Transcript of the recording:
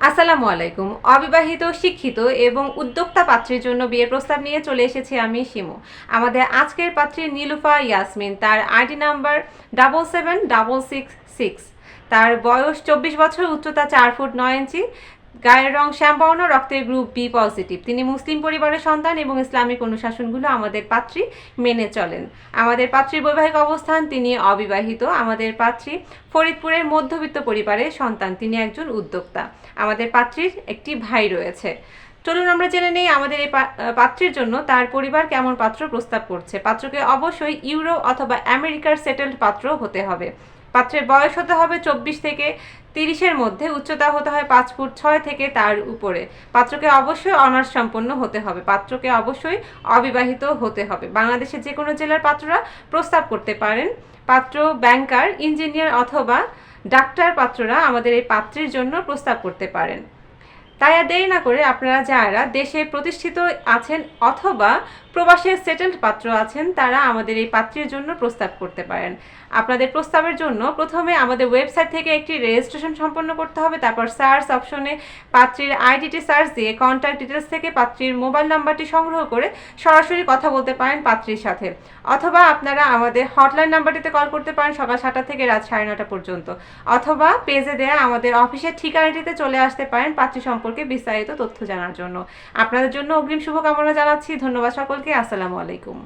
আসসালামু আলাইকুম। অবিবাহিত, শিক্ষিত এবং উদ্যোক্তা পাত্রীর জন্য বিয়ের প্রস্তাব নিয়ে চলে এসেছি আমি শিমু। আমাদের আজকের পাত্রী নীলুফা ইয়াসমিন। তার আইডি নাম্বার 77666। তার বয়স 24 বছর, উচ্চতা 4 ফুট 9 ইঞ্চি, গায়ের রং শ্যামবর্ণ, রক্তের গ্রুপ বি পজিটিভ। তিনি মুসলিম পরিবারের সন্তান এবং ইসলামিক অনুশাসনগুলো আমাদের পাত্রী মেনে চলেন। আমাদের পাত্রীর বৈবাহিক অবস্থান, তিনি অবিবাহিত। আমাদের পাত্রী ফরিদপুরের মধ্যবিত্ত পরিবারের সন্তান, তিনি একজন উদ্যোক্তা। আমাদের পাত্রীর একটি ভাই রয়েছে। চলুন আমরা জেনে নেই আমাদের এই পাত্রীর জন্য তার পরিবার কেমন পাত্র প্রস্তাব করছে। পাত্রকে অবশ্যই ইউরো অথবা আমেরিকার সেটেলড পাত্র হতে হবে। পাত্রের বয়স হতে হবে 24 থেকে 30-এর মধ্যে, উচ্চতা হতে হয় 5 ফুট 6 থেকে তার উপরে। পাত্রকে অবশ্যই অনার্স সম্পন্ন হতে হবে। পাত্রকে অবশ্যই অবিবাহিত হতে হবে। বাংলাদেশের যে কোনো জেলার পাত্ররা প্রস্তাব করতে পারেন। পাত্র ব্যাংকার, ইঞ্জিনিয়ার অথবা ডাক্তার পাত্ররা আমাদের এই পাত্রের জন্য প্রস্তাব করতে পারেন। তাই আর দেরি না করে আপনারা যারা দেশে প্রতিষ্ঠিত আছেন অথবা প্রবাসে সেটেলড পাত্র আছেন, তারা আমাদের এই পাত্রের জন্য প্রস্তাব করতে পারেন। আপনাদের প্রস্তাবের জন্য প্রথমে আমাদের ওয়েবসাইট থেকে একটি রেজিস্ট্রেশন সম্পন্ন করতে হবে। তারপর সার্চ অপশনে পাত্রীর আইডিটি সার্চ দিয়ে কন্ট্যাক্ট ডিটেলস থেকে পাত্রীর মোবাইল নাম্বারটি সংগ্রহ করে সরাসরি কথা বলতে পারেন পাত্রীর সাথে, অথবা আপনারা আমাদের হটলাইন নাম্বারটিতে কল করতে পারেন সকাল 7টা থেকে রাত 9:30 পর্যন্ত, অথবা পেজে দেয়া আমাদের অফিসের ঠিকানাটিতে চলে আসতে পারেন পাত্রী সম্পর্কে বিস্তারিত তথ্য জানার জন্য। আপনাদের জন্য অগ্রিম শুভকামনা জানাচ্ছি। ধন্যবাদ সকলকে। আসসালামু আলাইকুম।